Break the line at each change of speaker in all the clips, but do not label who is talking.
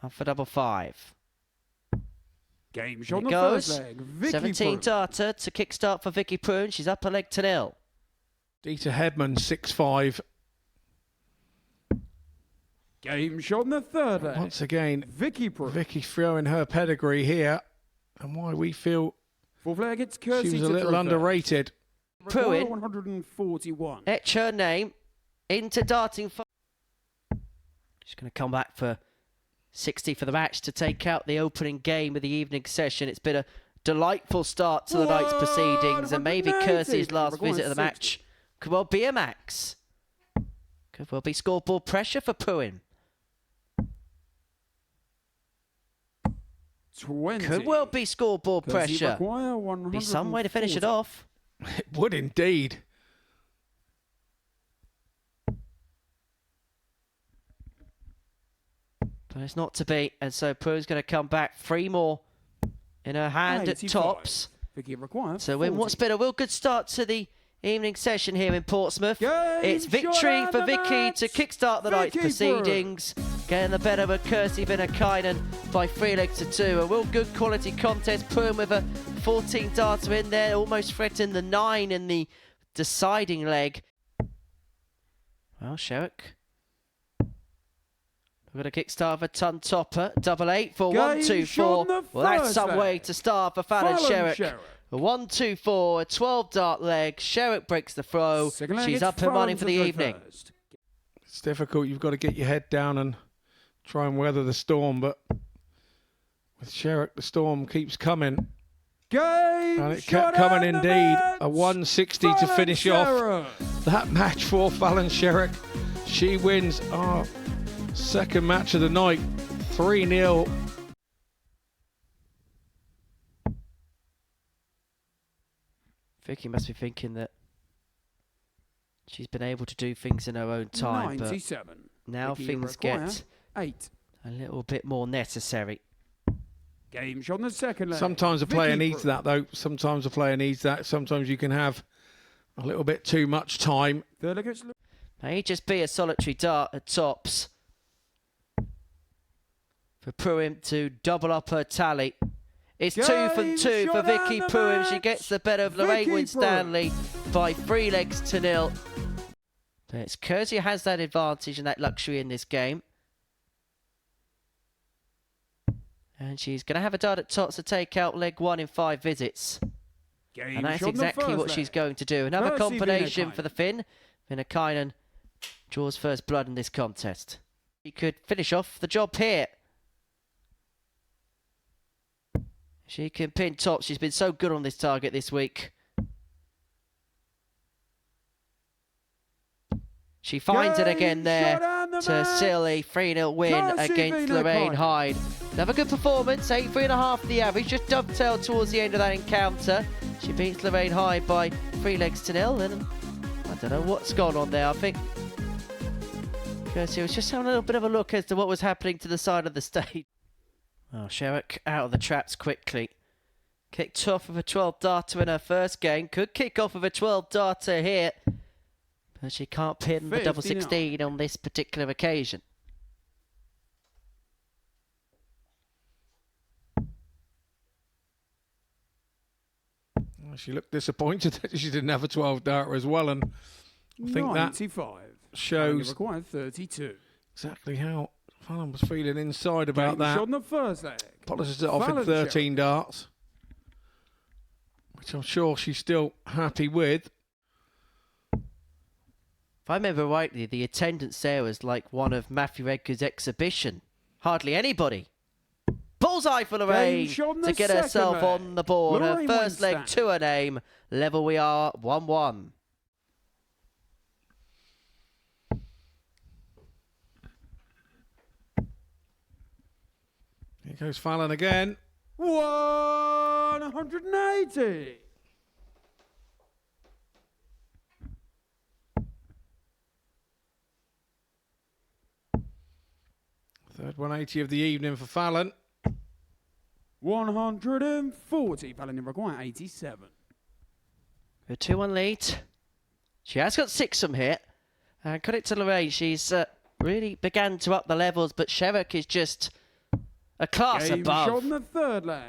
Up for double 5.
Game shot on the
goes.
first leg. Vicky
17
Pruim.
data to kickstart for Vicky Pruim. She's up a leg to 0.
Dieter Hedman 6-5.
Game shot on the third leg.
Once again,
Vicky Pruim.
Vicky throwing her pedigree here, and why we feel
Fourth leg, it's Kirsi.
she was a little underrated.
Pruim.
141.
Etch her name into darting. She's going to come back for 60 for the match to take out the opening game of the evening session. It's been a delightful start to the night's proceedings, and maybe Kirsi's last visit of the match could well be a max. Could well be scoreboard pressure for Pruim.
20.
Could well be scoreboard
Kirsi
pressure.
require
Be some way to finish it
140.
off.
It would indeed.
But it's not to be, and so Pruim's going to come back. 3 more in her hand at
85.
tops.
Vicky requires
So in
40.
what's been a real good start to the evening session here in Portsmouth.
Game
It's victory
shot
for
and the
Vicky
match.
to kickstart the night's
Vicky
proceedings. Getting the better of Kirsi Viinikainen by 3 legs to 2. A real good quality contest. Pruim with a 14 darter in there, almost threatening the 9 in the deciding leg. Well, Sherrock. We're going to kickstart for ton topper. Double 8 for
Game
1, 2,
shot
4.
on the
Well, that's
first
some
leg.
way to start for Fallon Sherrock.
Sherrock.
A 1, 2, 4, a 12 dart leg. Sherrock breaks the throw.
Second leg,
She's
it's
up and running
Fallon
for the
to go
evening.
first.
It's difficult. You've got to get your head down and try and weather the storm, but with Sherrock, the storm keeps coming.
Game
And it
shot
kept coming
and the
indeed.
match.
A 160 to
Fallon
finish off
Sherrock.
that match for Fallon Sherrock. She wins our second match of the night, 3-0.
Vicky must be thinking that she's been able to do things in her own time,
97.
but now
Vicky
things
require
get
8.
a little bit more necessary.
Game shot on the second leg.
Sometimes a player
Vicky
needs that, though. Sometimes a player needs that. Sometimes you can have a little bit too much time.
Third leg, it's
May just be a solitary dart at tops for Pruim to double up her tally. It's 2 for
Game
2 for
shot
Vicky
and the
Pruim. She
match.
gets the better of Lorraine
Vicky
Winstanley by 3 legs to 0. But it's Kirsi who has that advantage and that luxury in this game. And she's going to have a dart at tops to take out leg 1 in 5 visits.
Game
And that's
shot on the
exactly
first
what
leg.
she's going to do. Another
Kirsi
combination
Viinikainen.
for the Finn. Viinikainen draws first blood in this contest. She could finish off the job here. She can pin tops. She's been so good on this target this week. She finds it again
Game
there
shot and the
to
match.
seal a 3-0 win
Kirsi
against
Viinikainen.
Lorraine Hyde. Another good performance, 83.5 the average, just dovetailed towards the end of that encounter. She beats Lorraine Hyde by 3 legs to 0, and I don't know what's gone on there. I think Kirsi was just having a little bit of a look as to what was happening to the side of the stage. Oh, Sherrock out of the traps quickly. Kicked off with a 12 darter in her first game. Could kick off with a 12 darter here. But she can't pin the double 16 on this particular occasion.
Well, she looked disappointed that she didn't have a 12 darter as well, and I think that
95.
shows
Required 32.
exactly how Fallon was feeling inside about
Game
that.
shot on the first leg.
Polishes it off in
Fallon
13 darts, which I'm sure she's still happy with.
If I remember rightly, the attendance there was like one of Matthew Edgar's exhibition. Hardly anybody. Bullseye for Lorraine
shot on
to
the
get
second
herself
leg.
on the board. Her
Lorraine
first leg
Winstanley.
to her name. Level we are, 1-1.
Here goes Fallon again.
180.
Third 180 of the evening for Fallon.
140. Fallon require 87.
A 2-1 lead. She has got 6 from here. And credit to Lorraine, she's really began to up the levels, but Sherrock is just A class
Game
above.
shot in the third leg.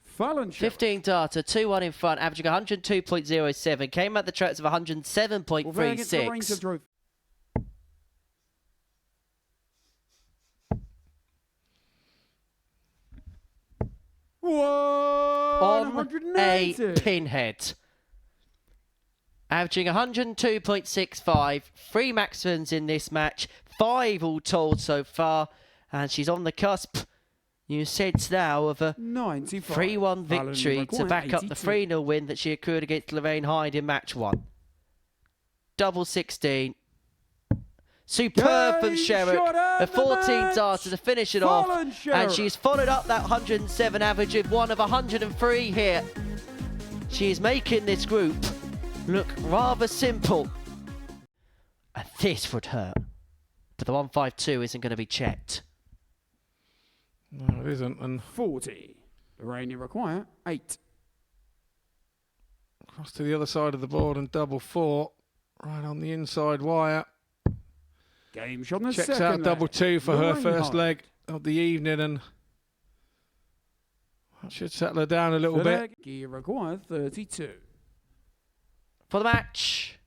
Fallon Sherrock.
15 data, 2-1 in front, averaging 102.07. Came at the tracks of
Lorraine against Lorraine to
107.36.
throw.
On
180.
a pinhead. Averaging 102.65. 3 maximums in this match. 5 all told so far. And she's on the cusp, you sense now, of a
95.
3-1
Fallon
victory to
required
back up the
82.
3-0 win that she accrued against Lorraine Hyde in match 1. Double 16. Superb from
Game
Sherrock.
shot
A
and the
14
match.
data to finish it
Fallon
off.
Sherrock.
And she's followed up that 107 average with one of 103 here. She is making this group look rather simple. And this would hurt. But the 152 isn't going to be checked.
No, it isn't. And
40. Lorraine, you require 8.
across to the other side of the board and double 4. Right on the inside wire.
Game shot in the
Checks
second
out
leg.
double 2 for her
Lorraine
first
Hyde.
leg of the evening, and that should settle her down a little
Third
bit.
leg, you require 32.
For the match.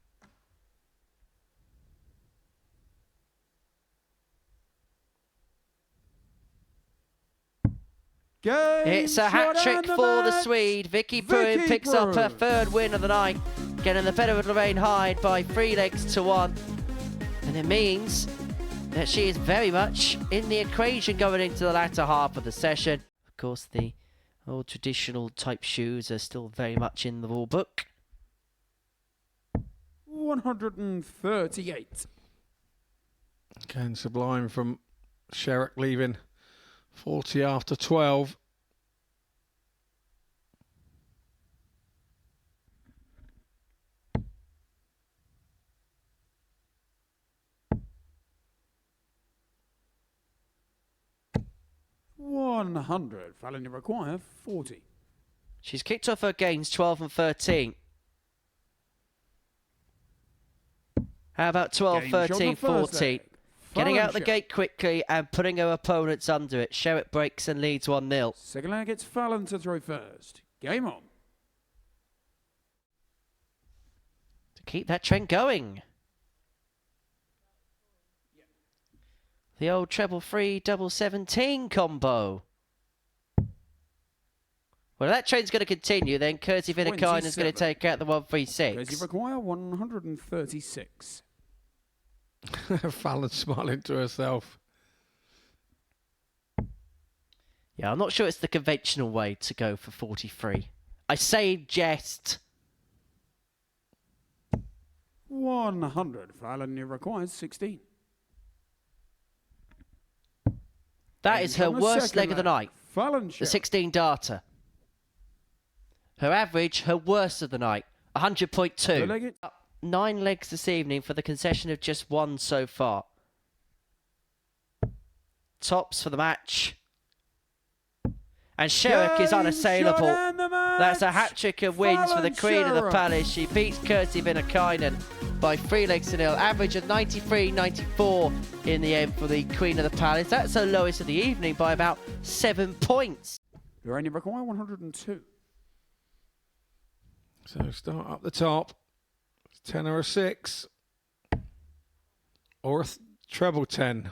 Game
It's a
shot
hat-trick
and the
for the
match.
Swede. Vicky Pruim
Vicky
picks up her
Pruim.
3rd win of the night, getting the better of Lorraine Hyde by 3 legs to 1. And it means that she is very much in the equation going into the latter half of the session. Of course, the old traditional type shoes are still very much in the rule book.
138.
Again, sublime from Sherrock, leaving 40 after 12.
Fallon, you require 40.
She's kicked off her games 12 and 13. How about 12,
Game shot
13,
the first
14?
leg.
Getting
Fallon
out the
Sherrock.
gate quickly and putting her opponents under it. Sherrock breaks and leads 1-0.
Second leg, it's Fallon to throw first. Game on.
To keep that trend going. The old treble 3, double 17 combo. Well, if that trend's going to continue, then Kirsi Viinikainen is going
27.
to take out the
Kirsi
136.
require 136.
Fallon smiling to herself.
Yeah, I'm not sure it's the conventional way to go for 43. I say in jest.
100. Fallon, you require 16.
That
Game
is her
shot on the
worst
second
leg of the night.
Fallon
The
Sherrock.
16 data. Her average, her worst of the night,
Third
100.2.
leg, it's
9 legs this evening for the concession of just 1 so far. Tops for the match. And Sherrock is
Game
unassailable.
shot and the match.
That's a hat-trick of wins for the
Fallon
Queen of the
Sherrock.
Palace. She beats Kirsi Viinikainen by 3 legs to 0. Average of 93.94 in the end for the Queen of the Palace. That's her lowest of the evening by about 7 points.
Lorraine, you require 102.
So start up the top. 10 or a 6. Or a treble 10.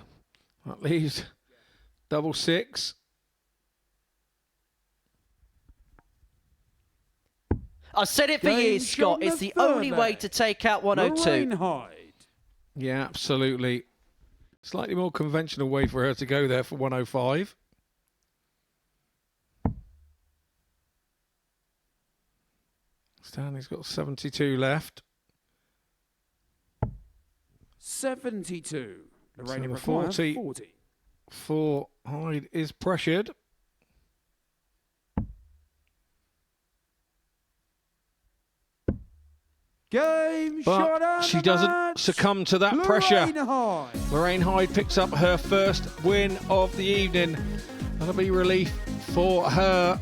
That leaves double 6.
I've said it for
Game
years,
shot
Scott.
in
It's
the
the
third
only way
leg.
to take out 102.
Lorraine Hyde.
Yeah, absolutely. Slightly more conventional way for her to go there for 105. Stanley's got 72 left.
72. Lorraine,
So
you
the
require
40.
40.
For Hyde is pressured.
Game shot
But
and
she
the
doesn't
match.
succumb to that pressure.
Lorraine Hyde.
Lorraine Hyde picks up her first win of the evening. That'll be relief for her.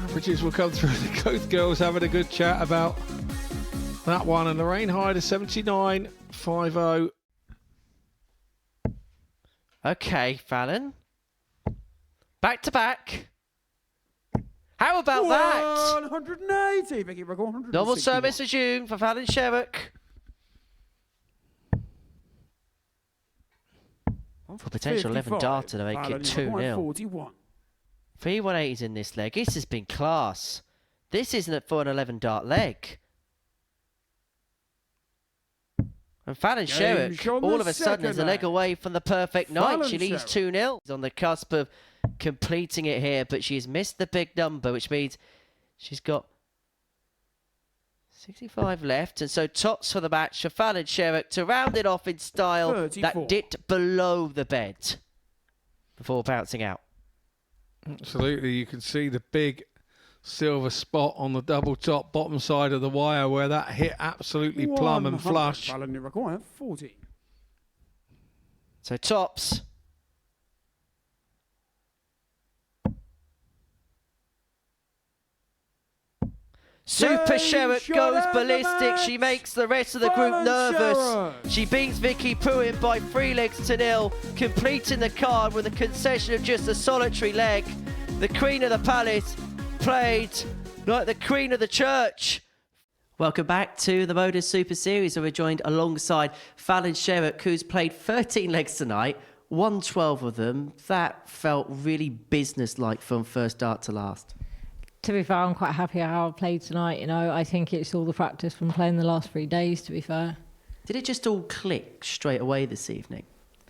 Averages will come through. Both girls having a good chat about that one. And Lorraine Hyde is 79.50.
Okay, Fallon. Back to back. How about that?
180. Vicky record 161.
Normal service resumed for Fallon Sherrock. For potential 11 darter to make it 2-0.
41.
3 180s in this leg. This has been class. This isn't for an 11 dart leg. And Fallon Sherrock, all of a sudden, is a leg away from the perfect night. She leads 2-0. She's on the cusp of completing it here, but she's missed the big number, which means she's got 65 left. And so tops for the match for Fallon Sherrock to round it off in style.
34.
That dipped below the bed before bouncing out.
Absolutely, you can see the big silver spot on the double top bottom side of the wire where that hit absolutely plumb and flush.
Fallon require 40.
So tops. Super Sherrock goes ballistic. She makes the rest of the group nervous. She beats Vicky Pruim by 3-0, completing the card with a concession of just a solitary leg. The Queen of the Palace played like the Queen of the Church. Welcome back to the Modus Super Series, where we're joined alongside Fallon Sherrock, who's played 13 legs tonight, won 12 of them. That felt really business-like from first dart to last.
To be fair, I'm quite happy how I played tonight. You know, I think it's all the practice from playing the last 3 days, to be fair.
Did it just all click straight away this evening?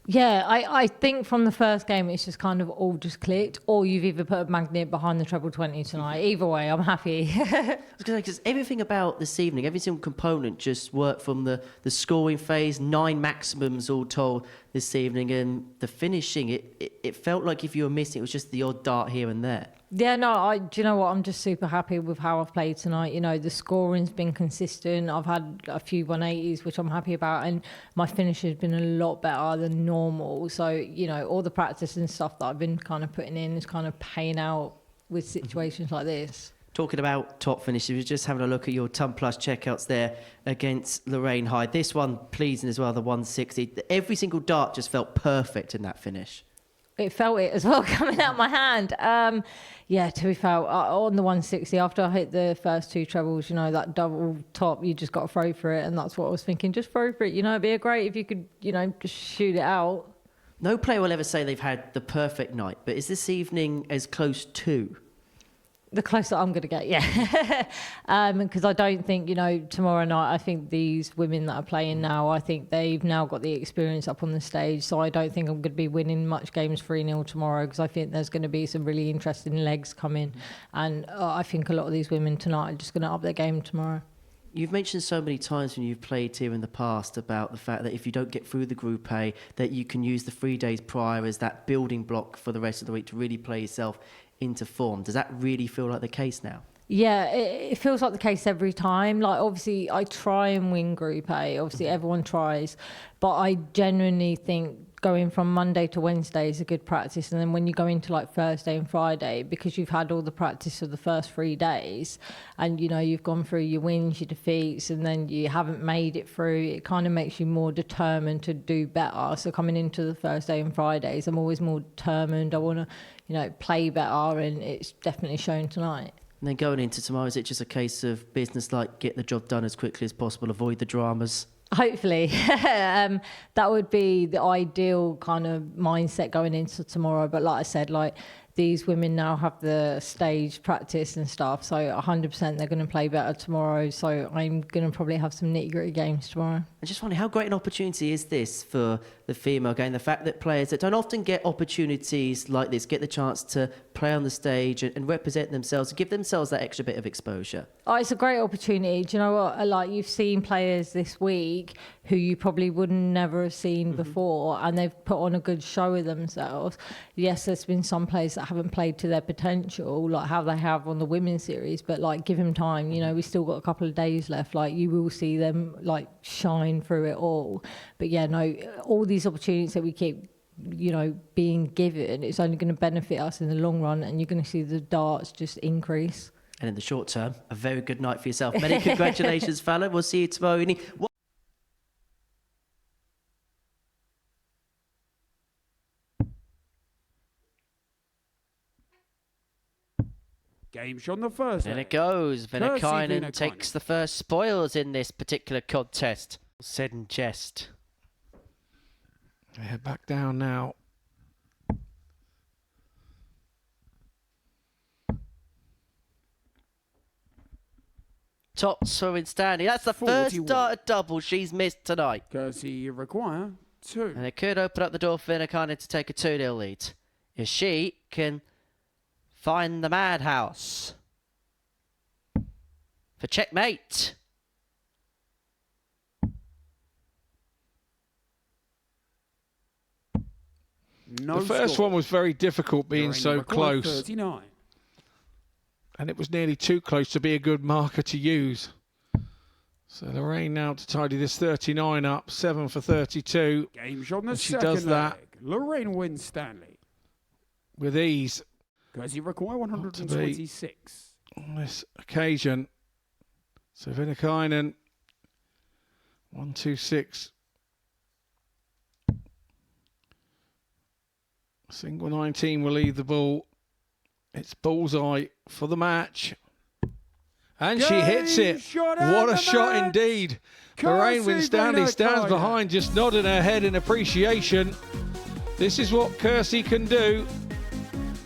Yeah, I think from the first game, it's just kind of all just clicked, or you've either put a magnet behind the treble 20 tonight. Either way, I'm happy.
I was going to say, because everything about this evening, every single component just worked from the scoring phase, 9 maximums all told this evening, and the finishing, it felt like if you were missing, it was just the odd dart here and there.
Yeah, no, do you know what? I'm just super happy with how I've played tonight. You know, the scoring's been consistent. I've had a few 180s, which I'm happy about, and my finish has been a lot better than normal. So, you know, all the practice and stuff that I've been kind of putting in is kind of paying out with situations like this.
Talking about top finishes, we're just having a look at your ton plus checkouts there against Lorraine Hyde. This one pleasing as well, the 160. Every single dart just felt perfect in that finish.
It felt it as well coming out my hand. Yeah, to be fair, on the 160, after I hit the first 2 trebles, you know, that double top, you just got to throw for it. And that's what I was thinking, just throw for it. You know, it'd be great if you could, you know, just shoot it out.
No player will ever say they've had the perfect night, but is this evening as close to?
The closer I'm going to get, yeah. Because I don't think, you know, tomorrow night, I think these women that are playing now, I think they've now got the experience up on the stage. So I don't think I'm going to be winning much games 3-0 tomorrow, because I think there's going to be some really interesting legs coming. And I think a lot of these women tonight are just going to up their game tomorrow.
You've mentioned so many times when you've played here in the past about the fact that if you don't get through the Group A, that you can use the 3 days prior as that building block for the rest of the week to really play yourself into form. Does that really feel like the case now?
Yeah, it feels like the case every time. Like, obviously, I try and win Group A. Obviously, everyone tries. But I genuinely think going from Monday to Wednesday is a good practice. And then when you go into, like, Thursday and Friday, because you've had all the practice of the first 3 days and, you know, you've gone through your wins, your defeats, and then you haven't made it through, it kind of makes you more determined to do better. So coming into the Thursday and Fridays, I'm always more determined. I want to, you know, play better, and it's definitely shown tonight.
And then going into tomorrow, is it just a case of business, like get the job done as quickly as possible, avoid the dramas?
Hopefully. That would be the ideal kind of mindset going into tomorrow. But like I said, like, these women now have the stage practice and stuff, so 100% they're going to play better tomorrow. So I'm going to probably have some nitty-gritty games tomorrow.
I just wonder, how great an opportunity is this for the female game? The fact that players that don't often get opportunities like this get the chance to play on the stage and represent themselves, and give themselves that extra bit of exposure.
Oh, it's a great opportunity. Do you know what? Like, you've seen players this week who you probably would never have seen before, and they've put on a good show of themselves. Yes, there's been some players that haven't played to their potential, like how they have on the women's series, but like, give them time. You know, we've still got a couple of days left. Like, you will see them like shine through it all. But yeah, no, all these opportunities that we keep, you know, being given, it's only going to benefit us in the long run, and you're going to see the darts just increase.
And in the short term, a very good night for yourself. Many congratulations, Fallon. We'll see you tomorrow evening.
Game shot on the first
And
leg.
it goes. Viinikainen
Viinikainen.
takes the first spoils in this particular contest. Said in jest.
They head back down now.
Tops for Winstanley. That's the first
41.
starter double she's missed tonight.
Kirsi require 2.
And it could open up the door for Viinikainen to take a 2-0 lead. If she can find the madhouse for checkmate.
No
The first
score.
one was very difficult being
Lorraine
so
require
close.
39.
And it was nearly too close to be a good marker to use. So Lorraine now to tidy this 39 up, 7 for 32
Game shot on the
And she
second
does that.
leg. Lorraine Winstanley.
with ease
Kirsi require 126.
on this occasion. So Viinikainen, 126. Single 19 will leave the ball. It's bullseye for the match. And she hits it. What a shot indeed. Lorraine Winstanley stands behind, just nodding her head in appreciation. This is what Kirsi can do.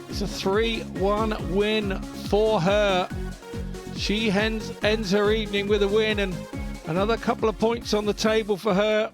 It's a 3-1 win for her. She ends her evening with a win and another couple of points on the table for her.